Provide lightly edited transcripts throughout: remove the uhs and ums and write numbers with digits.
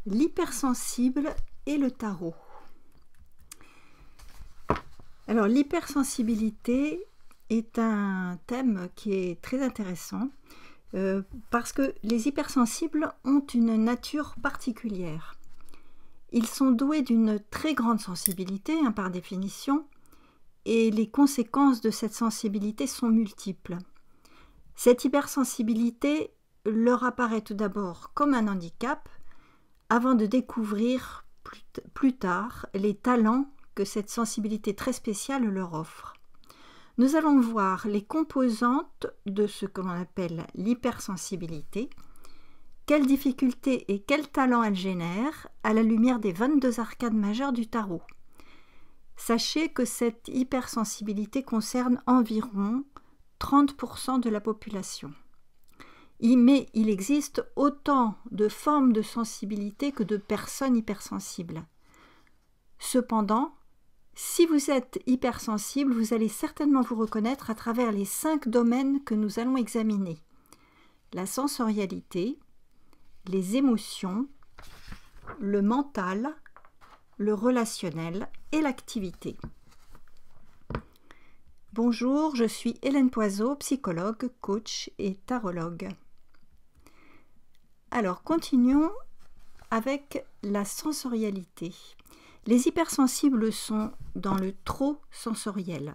L'hypersensible et le tarot. Alors, l'hypersensibilité est un thème qui est très intéressant parce que les hypersensibles ont une nature particulière. Ils sont doués d'une très grande sensibilité, par définition, et les conséquences de cette sensibilité sont multiples. Cette hypersensibilité leur apparaît tout d'abord comme un handicap, avant de découvrir plus tard les talents que cette sensibilité très spéciale leur offre. Nous allons voir les composantes de ce que l'on appelle l'hypersensibilité, quelles difficultés et quels talents elle génère à la lumière des 22 arcades majeures du tarot. Sachez que cette hypersensibilité concerne environ 30% de la population. Mais il existe autant de formes de sensibilité que de personnes hypersensibles. Cependant, si vous êtes hypersensible, vous allez certainement vous reconnaître à travers les 5 domaines que nous allons examiner. La sensorialité, les émotions, le mental, le relationnel et l'activité. Bonjour, je suis Hélène Poiseau, psychologue, coach et tarologue. Alors, continuons avec la sensorialité. Les hypersensibles sont dans le trop sensoriel.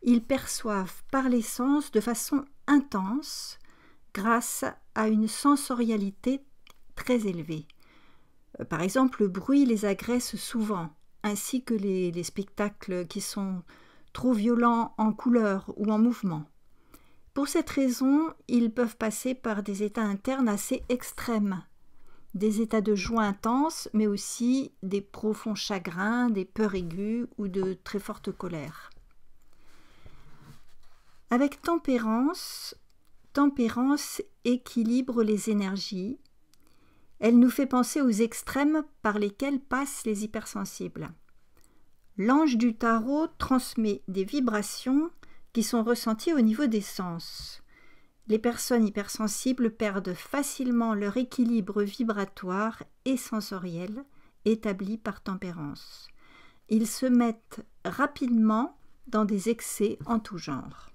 Ils perçoivent par les sens de façon intense grâce à une sensorialité très élevée. Par exemple, le bruit les agresse souvent, ainsi que les spectacles qui sont trop violents en couleur ou en mouvement. Pour cette raison, ils peuvent passer par des états internes assez extrêmes, des états de joie intense, mais aussi des profonds chagrins, des peurs aiguës ou de très fortes colères. Avec tempérance équilibre les énergies. Elle nous fait penser aux extrêmes par lesquels passent les hypersensibles. L'ange du tarot transmet des vibrations qui sont ressenties au niveau des sens. Les personnes hypersensibles perdent facilement leur équilibre vibratoire et sensoriel établi par tempérance. Ils se mettent rapidement dans des excès en tout genre.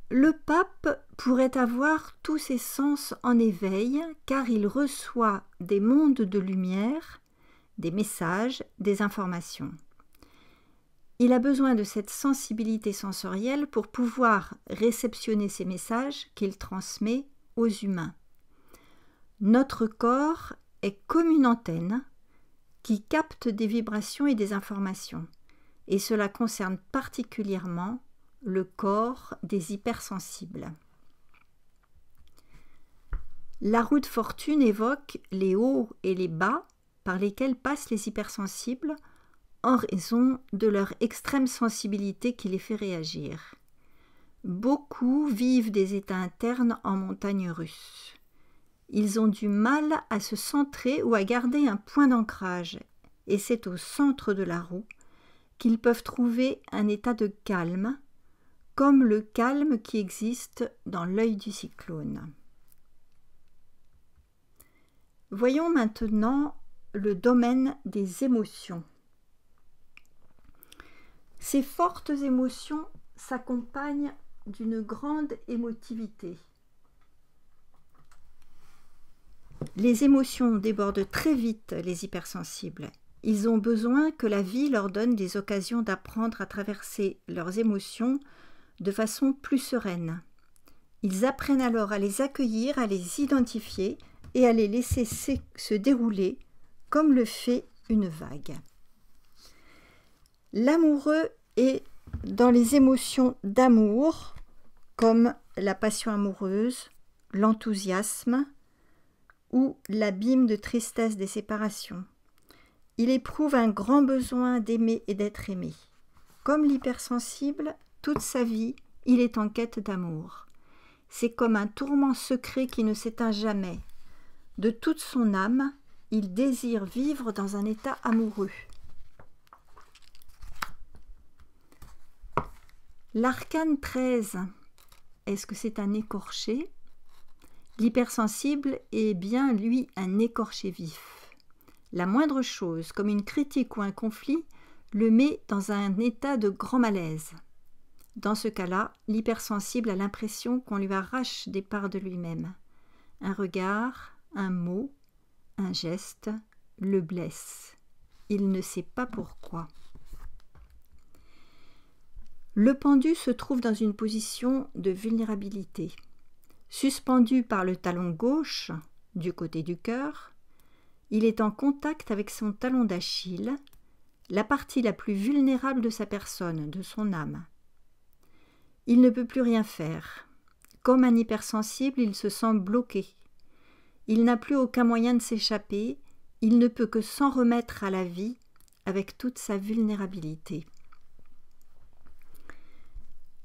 Le pape pourrait avoir tous ses sens en éveil car il reçoit des mondes de lumière, des messages, des informations. Il a besoin de cette sensibilité sensorielle pour pouvoir réceptionner ces messages qu'il transmet aux humains. Notre corps est comme une antenne qui capte des vibrations et des informations, et cela concerne particulièrement le corps des hypersensibles. La roue de fortune évoque les hauts et les bas par lesquels passent les hypersensibles en raison de leur extrême sensibilité qui les fait réagir. Beaucoup vivent des états internes en montagne russe. Ils ont du mal à se centrer ou à garder un point d'ancrage, et c'est au centre de la roue qu'ils peuvent trouver un état de calme, comme le calme qui existe dans l'œil du cyclone. Voyons maintenant le domaine des émotions. Ces fortes émotions s'accompagnent d'une grande émotivité. Les émotions débordent très vite les hypersensibles. Ils ont besoin que la vie leur donne des occasions d'apprendre à traverser leurs émotions de façon plus sereine. Ils apprennent alors à les accueillir, à les identifier et à les laisser se dérouler comme le fait une vague. L'amoureux est dans les émotions d'amour, comme la passion amoureuse, l'enthousiasme ou l'abîme de tristesse des séparations. Il éprouve un grand besoin d'aimer et d'être aimé. Comme l'hypersensible, toute sa vie, il est en quête d'amour. C'est comme un tourment secret qui ne s'éteint jamais. De toute son âme, il désire vivre dans un état amoureux. L'arcane 13, est-ce que c'est un écorché? L'hypersensible est bien, lui, un écorché vif. La moindre chose, comme une critique ou un conflit, le met dans un état de grand malaise. Dans ce cas-là, l'hypersensible a l'impression qu'on lui arrache des parts de lui-même. Un regard, un mot, un geste le blesse. Il ne sait pas pourquoi. Le pendu se trouve dans une position de vulnérabilité. Suspendu par le talon gauche, du côté du cœur, il est en contact avec son talon d'Achille, la partie la plus vulnérable de sa personne, de son âme. Il ne peut plus rien faire. Comme un hypersensible, il se sent bloqué. Il n'a plus aucun moyen de s'échapper, il ne peut que s'en remettre à la vie avec toute sa vulnérabilité.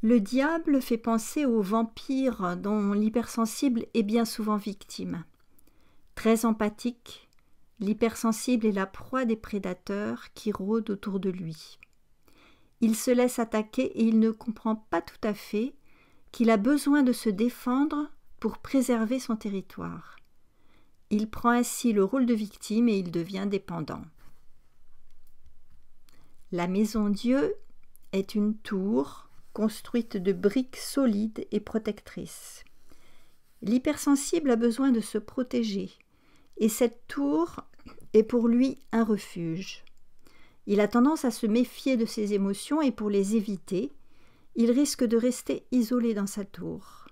Le diable fait penser aux vampires dont l'hypersensible est bien souvent victime. Très empathique, l'hypersensible est la proie des prédateurs qui rôdent autour de lui. Il se laisse attaquer et il ne comprend pas tout à fait qu'il a besoin de se défendre pour préserver son territoire. Il prend ainsi le rôle de victime et il devient dépendant. La maison Dieu est une tour construite de briques solides et protectrices. L'hypersensible a besoin de se protéger et cette tour est pour lui un refuge. Il a tendance à se méfier de ses émotions et pour les éviter, il risque de rester isolé dans sa tour.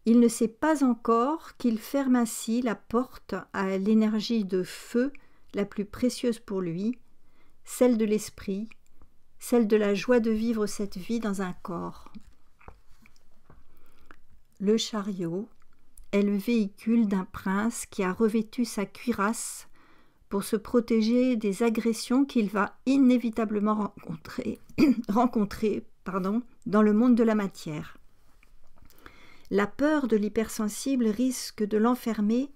Il ne sait pas encore qu'il ferme ainsi la porte à l'énergie de feu la plus précieuse pour lui, celle de l'esprit, celle de la joie de vivre cette vie dans un corps. Le chariot est le véhicule d'un prince qui a revêtu sa cuirasse pour se protéger des agressions qu'il va inévitablement rencontrer dans le monde de la matière. La peur de l'hypersensible risque de l'enfermer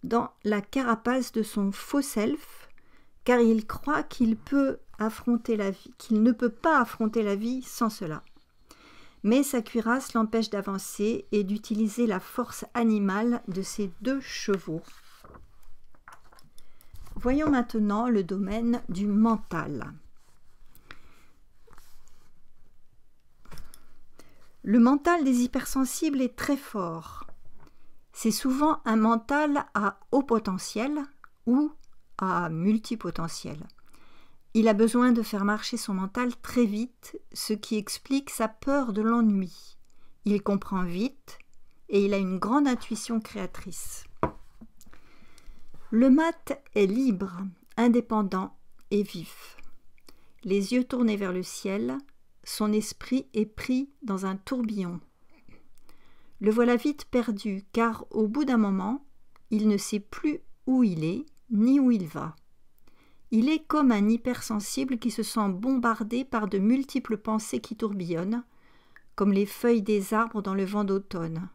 dans la carapace de son faux self, car il croit qu'il ne peut pas affronter la vie sans cela. Mais sa cuirasse l'empêche d'avancer et d'utiliser la force animale de ses 2 chevaux. Voyons maintenant le domaine du mental. Le mental des hypersensibles est très fort. C'est souvent un mental à haut potentiel ou à multipotentiel. Il a besoin de faire marcher son mental très vite, ce qui explique sa peur de l'ennui. Il comprend vite et il a une grande intuition créatrice. Le mat est libre, indépendant et vif. Les yeux tournés vers le ciel, son esprit est pris dans un tourbillon. Le voilà vite perdu, car au bout d'un moment, il ne sait plus où il est, ni où il va. Il est comme un hypersensible qui se sent bombardé par de multiples pensées qui tourbillonnent, comme les feuilles des arbres dans le vent d'automne.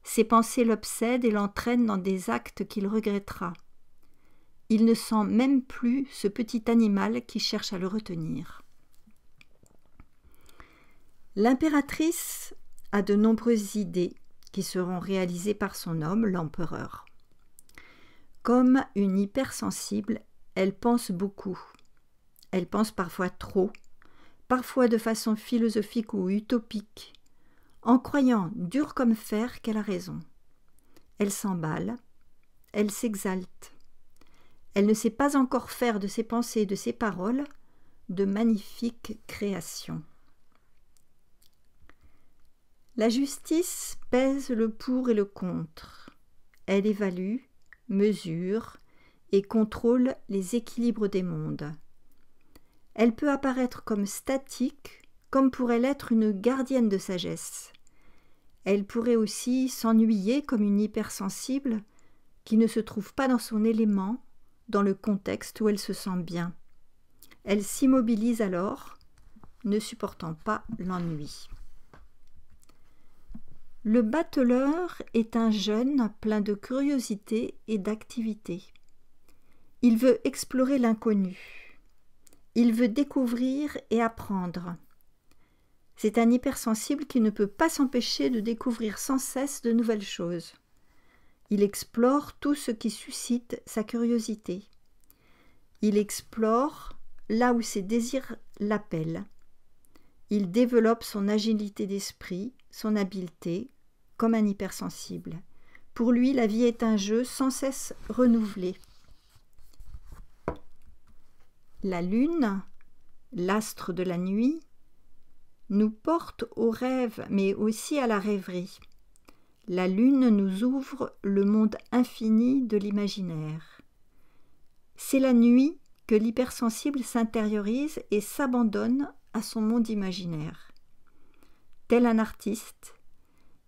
Ces pensées l'obsèdent et l'entraînent dans des actes qu'il regrettera. Il ne sent même plus ce petit animal qui cherche à le retenir. L'impératrice a de nombreuses idées qui seront réalisées par son homme, l'empereur. Comme une hypersensible, elle pense beaucoup. Elle pense parfois trop, parfois de façon philosophique ou utopique, en croyant dur comme fer qu'elle a raison. Elle s'emballe, elle s'exalte. Elle ne sait pas encore faire de ses pensées et de ses paroles de magnifiques créations. La justice pèse le pour et le contre. Elle évalue, mesure et contrôle les équilibres des mondes. Elle peut apparaître comme statique, comme pourrait l'être une gardienne de sagesse. Elle pourrait aussi s'ennuyer comme une hypersensible qui ne se trouve pas dans son élément, dans le contexte où elle se sent bien. Elle s'immobilise alors, ne supportant pas l'ennui. Le battleur est un jeune plein de curiosité et d'activité. Il veut explorer l'inconnu. Il veut découvrir et apprendre. C'est un hypersensible qui ne peut pas s'empêcher de découvrir sans cesse de nouvelles choses. Il explore tout ce qui suscite sa curiosité. Il explore là où ses désirs l'appellent. Il développe son agilité d'esprit, son habileté, comme un hypersensible. Pour lui, la vie est un jeu sans cesse renouvelé. La lune, l'astre de la nuit, nous porte au rêve, mais aussi à la rêverie. La lune nous ouvre le monde infini de l'imaginaire. C'est la nuit que l'hypersensible s'intériorise et s'abandonne à son monde imaginaire. Tel un artiste,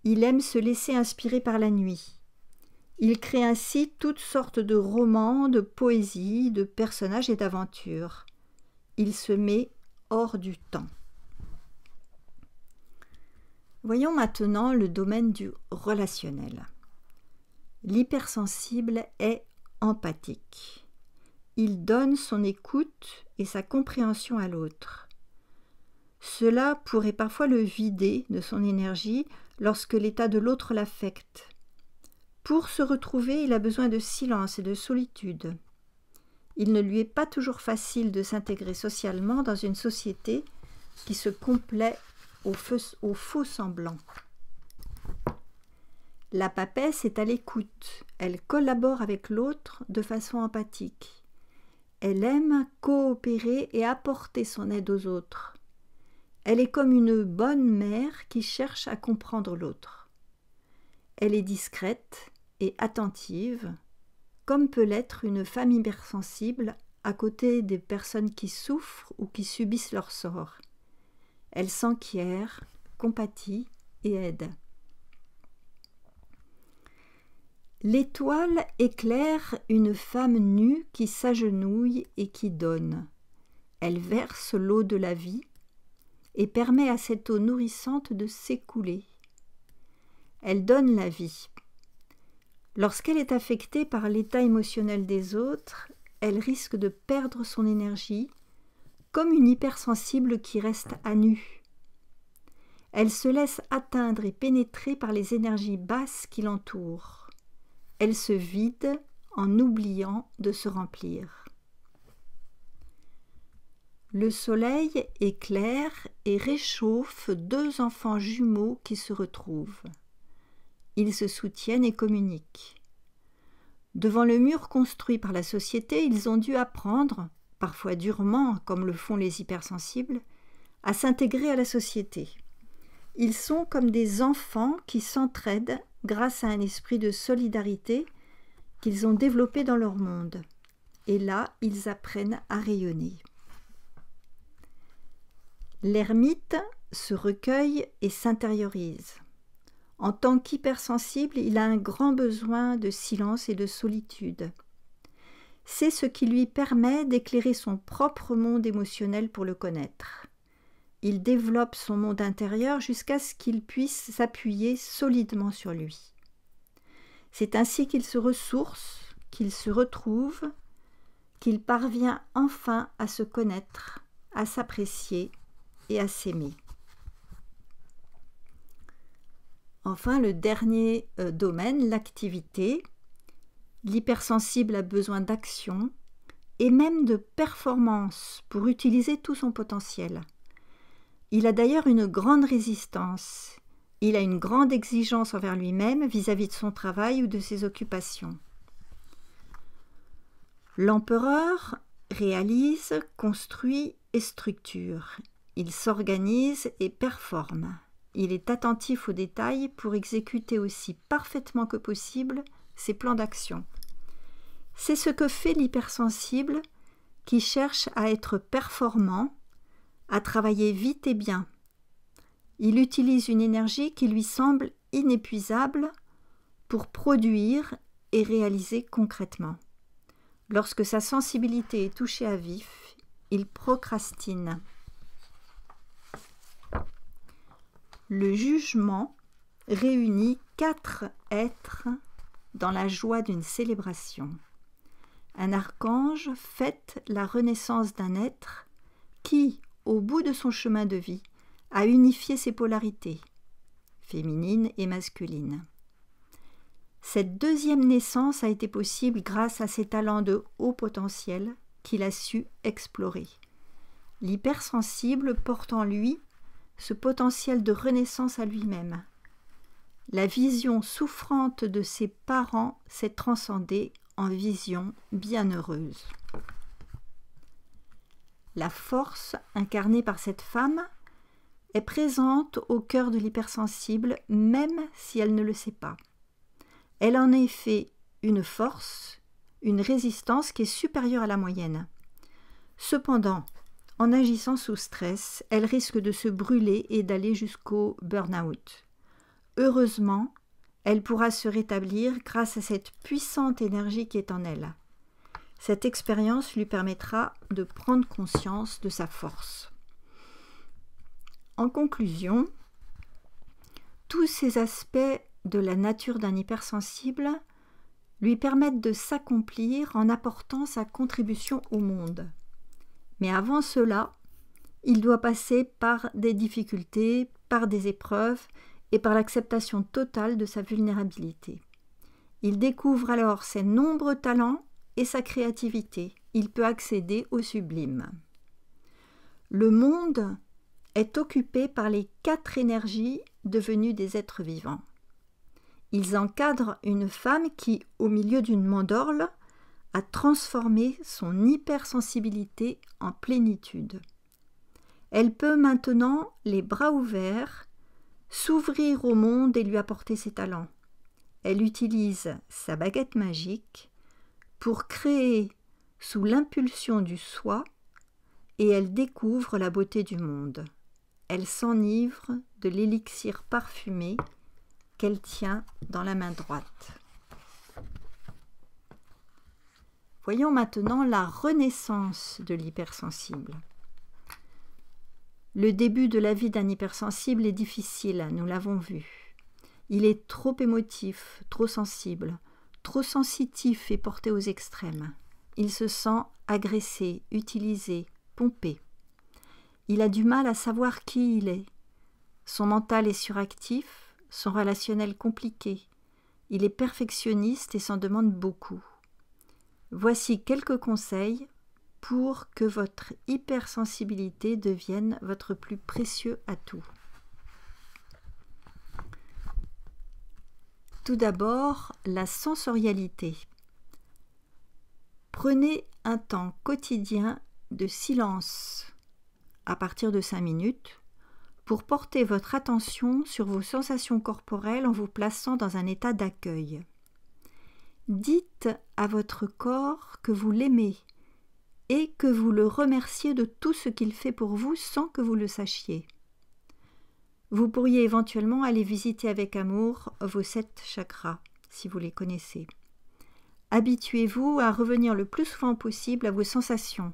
il aime se laisser inspirer par la nuit. Il crée ainsi toutes sortes de romans, de poésies, de personnages et d'aventures. Il se met hors du temps. Voyons maintenant le domaine du relationnel. L'hypersensible est empathique. Il donne son écoute et sa compréhension à l'autre. Cela pourrait parfois le vider de son énergie lorsque l'état de l'autre l'affecte. Pour se retrouver, il a besoin de silence et de solitude. Il ne lui est pas toujours facile de s'intégrer socialement dans une société qui se complaît au faux semblant. La papesse est à l'écoute. Elle collabore avec l'autre de façon empathique. Elle aime coopérer et apporter son aide aux autres. Elle est comme une bonne mère qui cherche à comprendre l'autre. Elle est discrète et attentive, comme peut l'être une femme hypersensible à côté des personnes qui souffrent ou qui subissent leur sort. Elle s'enquiert, compatit et aide. L'étoile éclaire une femme nue qui s'agenouille et qui donne. Elle verse l'eau de la vie et permet à cette eau nourrissante de s'écouler. Elle donne la vie. Lorsqu'elle est affectée par l'état émotionnel des autres, elle risque de perdre son énergie, comme une hypersensible qui reste à nu. Elle se laisse atteindre et pénétrer par les énergies basses qui l'entourent. Elle se vide en oubliant de se remplir. Le soleil éclaire et réchauffe deux enfants jumeaux qui se retrouvent. Ils se soutiennent et communiquent. Devant le mur construit par la société, ils ont dû apprendre, parfois durement, comme le font les hypersensibles, à s'intégrer à la société. Ils sont comme des enfants qui s'entraident grâce à un esprit de solidarité qu'ils ont développé dans leur monde. Et là, ils apprennent à rayonner. L'ermite se recueille et s'intériorise. En tant qu'hypersensible, il a un grand besoin de silence et de solitude. C'est ce qui lui permet d'éclairer son propre monde émotionnel pour le connaître. Il développe son monde intérieur jusqu'à ce qu'il puisse s'appuyer solidement sur lui. C'est ainsi qu'il se ressource, qu'il se retrouve, qu'il parvient enfin à se connaître, à s'apprécier et à s'aimer. Enfin, le dernier domaine, l'activité. L'hypersensible a besoin d'action et même de performance pour utiliser tout son potentiel. Il a d'ailleurs une grande résistance. Il a une grande exigence envers lui-même vis-à-vis de son travail ou de ses occupations. L'empereur réalise, construit et structure. Il s'organise et performe. Il est attentif aux détails pour exécuter aussi parfaitement que possible ses plans d'action. C'est ce que fait l'hypersensible qui cherche à être performant, à travailler vite et bien. Il utilise une énergie qui lui semble inépuisable pour produire et réaliser concrètement. Lorsque sa sensibilité est touchée à vif, il procrastine. Le jugement réunit 4 êtres dans la joie d'une célébration. Un archange fête la renaissance d'un être qui, au bout de son chemin de vie, a unifié ses polarités, féminines et masculines. Cette deuxième naissance a été possible grâce à ses talents de haut potentiel qu'il a su explorer. L'hypersensible porte en lui ce potentiel de renaissance à lui-même. La vision souffrante de ses parents s'est transcendée en vision bienheureuse. La force incarnée par cette femme est présente au cœur de l'hypersensible, même si elle ne le sait pas. Elle en a en effet une force, une résistance qui est supérieure à la moyenne. Cependant, en agissant sous stress, elle risque de se brûler et d'aller jusqu'au burn-out. Heureusement, elle pourra se rétablir grâce à cette puissante énergie qui est en elle. Cette expérience lui permettra de prendre conscience de sa force. En conclusion, tous ces aspects de la nature d'un hypersensible lui permettent de s'accomplir en apportant sa contribution au monde. Mais avant cela, il doit passer par des difficultés, par des épreuves et par l'acceptation totale de sa vulnérabilité. Il découvre alors ses nombreux talents et sa créativité. Il peut accéder au sublime. Le monde est occupé par les 4 énergies devenues des êtres vivants. Ils encadrent une femme qui, au milieu d'une mandorle, a transformé son hypersensibilité en plénitude. Elle peut maintenant, les bras ouverts, s'ouvrir au monde et lui apporter ses talents. Elle utilise sa baguette magique pour créer sous l'impulsion du soi et elle découvre la beauté du monde. Elle s'enivre de l'élixir parfumé qu'elle tient dans la main droite. Voyons maintenant la renaissance de l'hypersensible. Le début de la vie d'un hypersensible est difficile, nous l'avons vu. Il est trop émotif, trop sensible, trop sensitif et porté aux extrêmes. Il se sent agressé, utilisé, pompé. Il a du mal à savoir qui il est. Son mental est suractif, son relationnel compliqué. Il est perfectionniste et s'en demande beaucoup. Voici quelques conseils pour que votre hypersensibilité devienne votre plus précieux atout. Tout d'abord, la sensorialité. Prenez un temps quotidien de silence à partir de 5 minutes pour porter votre attention sur vos sensations corporelles en vous plaçant dans un état d'accueil. Dites à votre corps que vous l'aimez et que vous le remerciez de tout ce qu'il fait pour vous sans que vous le sachiez. Vous pourriez éventuellement aller visiter avec amour vos 7 chakras, si vous les connaissez. Habituez-vous à revenir le plus souvent possible à vos sensations.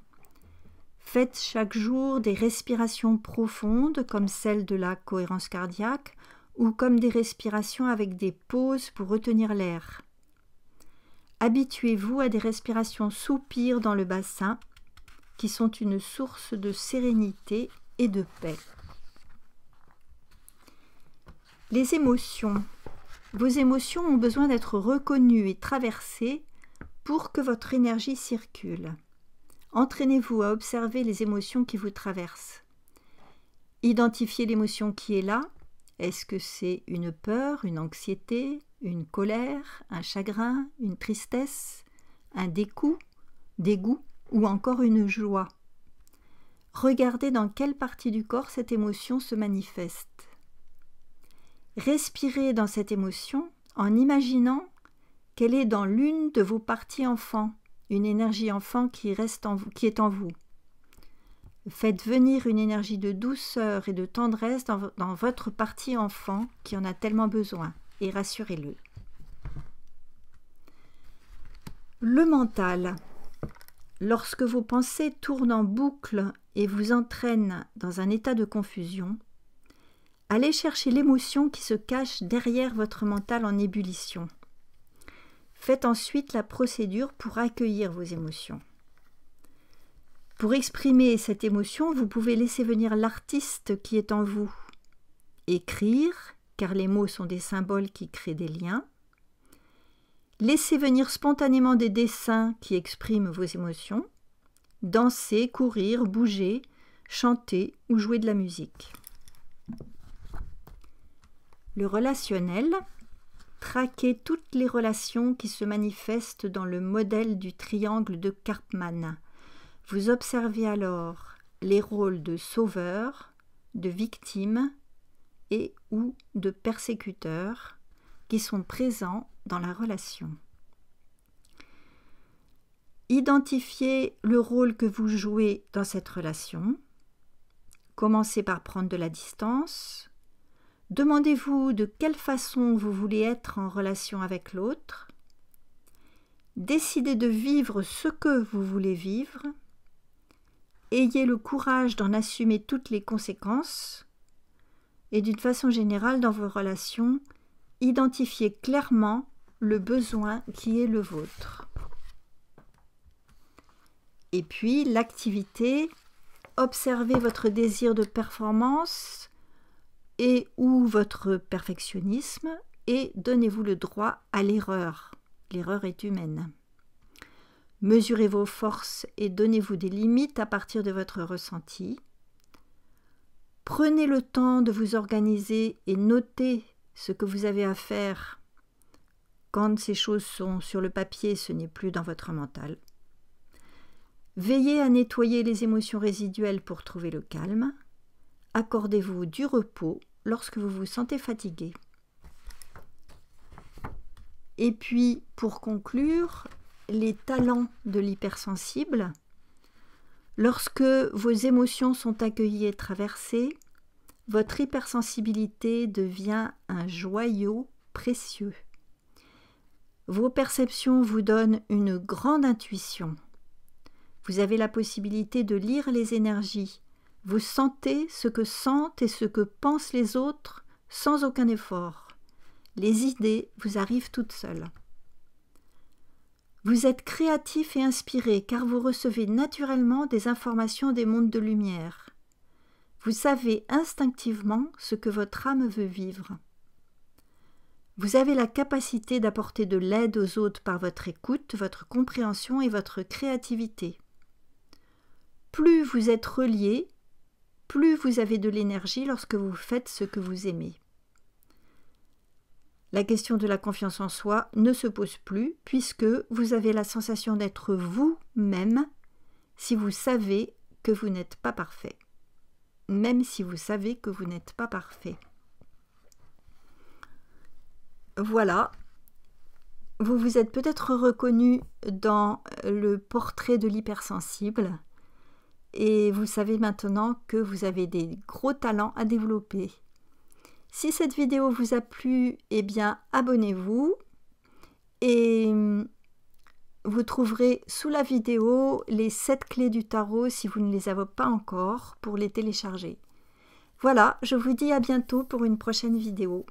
Faites chaque jour des respirations profondes comme celle de la cohérence cardiaque ou comme des respirations avec des pauses pour retenir l'air. Habituez-vous à des respirations soupirs dans le bassin qui sont une source de sérénité et de paix. Les émotions. Vos émotions ont besoin d'être reconnues et traversées pour que votre énergie circule. Entraînez-vous à observer les émotions qui vous traversent. Identifiez l'émotion qui est là. Est-ce que c'est une peur, une anxiété, une colère, un chagrin, une tristesse, un dégoût ou encore une joie? Regardez dans quelle partie du corps cette émotion se manifeste. Respirez dans cette émotion en imaginant qu'elle est dans l'une de vos parties enfants, une énergie enfant qui est en vous. Faites venir une énergie de douceur et de tendresse dans votre partie enfant qui en a tellement besoin et rassurez-le. Le mental. Lorsque vos pensées tournent en boucle et vous entraînent dans un état de confusion, allez chercher l'émotion qui se cache derrière votre mental en ébullition. Faites ensuite la procédure pour accueillir vos émotions. Pour exprimer cette émotion, vous pouvez laisser venir l'artiste qui est en vous. Écrire, car les mots sont des symboles qui créent des liens. Laissez venir spontanément des dessins qui expriment vos émotions. Danser, courir, bouger, chanter ou jouer de la musique. Le relationnel. Traquez toutes les relations qui se manifestent dans le modèle du triangle de Karpman. Vous observez alors les rôles de sauveur, de victime et ou de persécuteur qui sont présents dans la relation. Identifiez le rôle que vous jouez dans cette relation. Commencez par prendre de la distance. Demandez-vous de quelle façon vous voulez être en relation avec l'autre. Décidez de vivre ce que vous voulez vivre. Ayez le courage d'en assumer toutes les conséquences. Et d'une façon générale, dans vos relations, identifiez clairement le besoin qui est le vôtre. Et puis, l'activité, observez votre désir de performance et ou votre perfectionnisme et donnez-vous le droit à l'erreur. L'erreur est humaine. Mesurez vos forces et donnez-vous des limites à partir de votre ressenti. Prenez le temps de vous organiser et notez ce que vous avez à faire. Quand ces choses sont sur le papier, ce n'est plus dans votre mental. Veillez à nettoyer les émotions résiduelles pour trouver le calme. Accordez-vous du repos lorsque vous vous sentez fatigué. Et puis, pour conclure, les talents de l'hypersensible. Lorsque vos émotions sont accueillies et traversées, votre hypersensibilité devient un joyau précieux. Vos perceptions vous donnent une grande intuition. Vous avez la possibilité de lire les énergies. Vous sentez ce que sentent et ce que pensent les autres sans aucun effort. Les idées vous arrivent toutes seules. Vous êtes créatif et inspiré car vous recevez naturellement des informations des mondes de lumière. Vous savez instinctivement ce que votre âme veut vivre. Vous avez la capacité d'apporter de l'aide aux autres par votre écoute, votre compréhension et votre créativité. Plus vous êtes relié, plus vous avez de l'énergie lorsque vous faites ce que vous aimez. La question de la confiance en soi ne se pose plus puisque vous avez la sensation d'être vous-même si vous savez que vous n'êtes pas parfait. Même si vous savez que vous n'êtes pas parfait. Voilà. Vous vous êtes peut-être reconnu dans le portrait de l'hypersensible et vous savez maintenant que vous avez des gros talents à développer. Si cette vidéo vous a plu, eh bien abonnez-vous et vous trouverez sous la vidéo les 7 clés du tarot si vous ne les avez pas encore pour les télécharger. Voilà, je vous dis à bientôt pour une prochaine vidéo.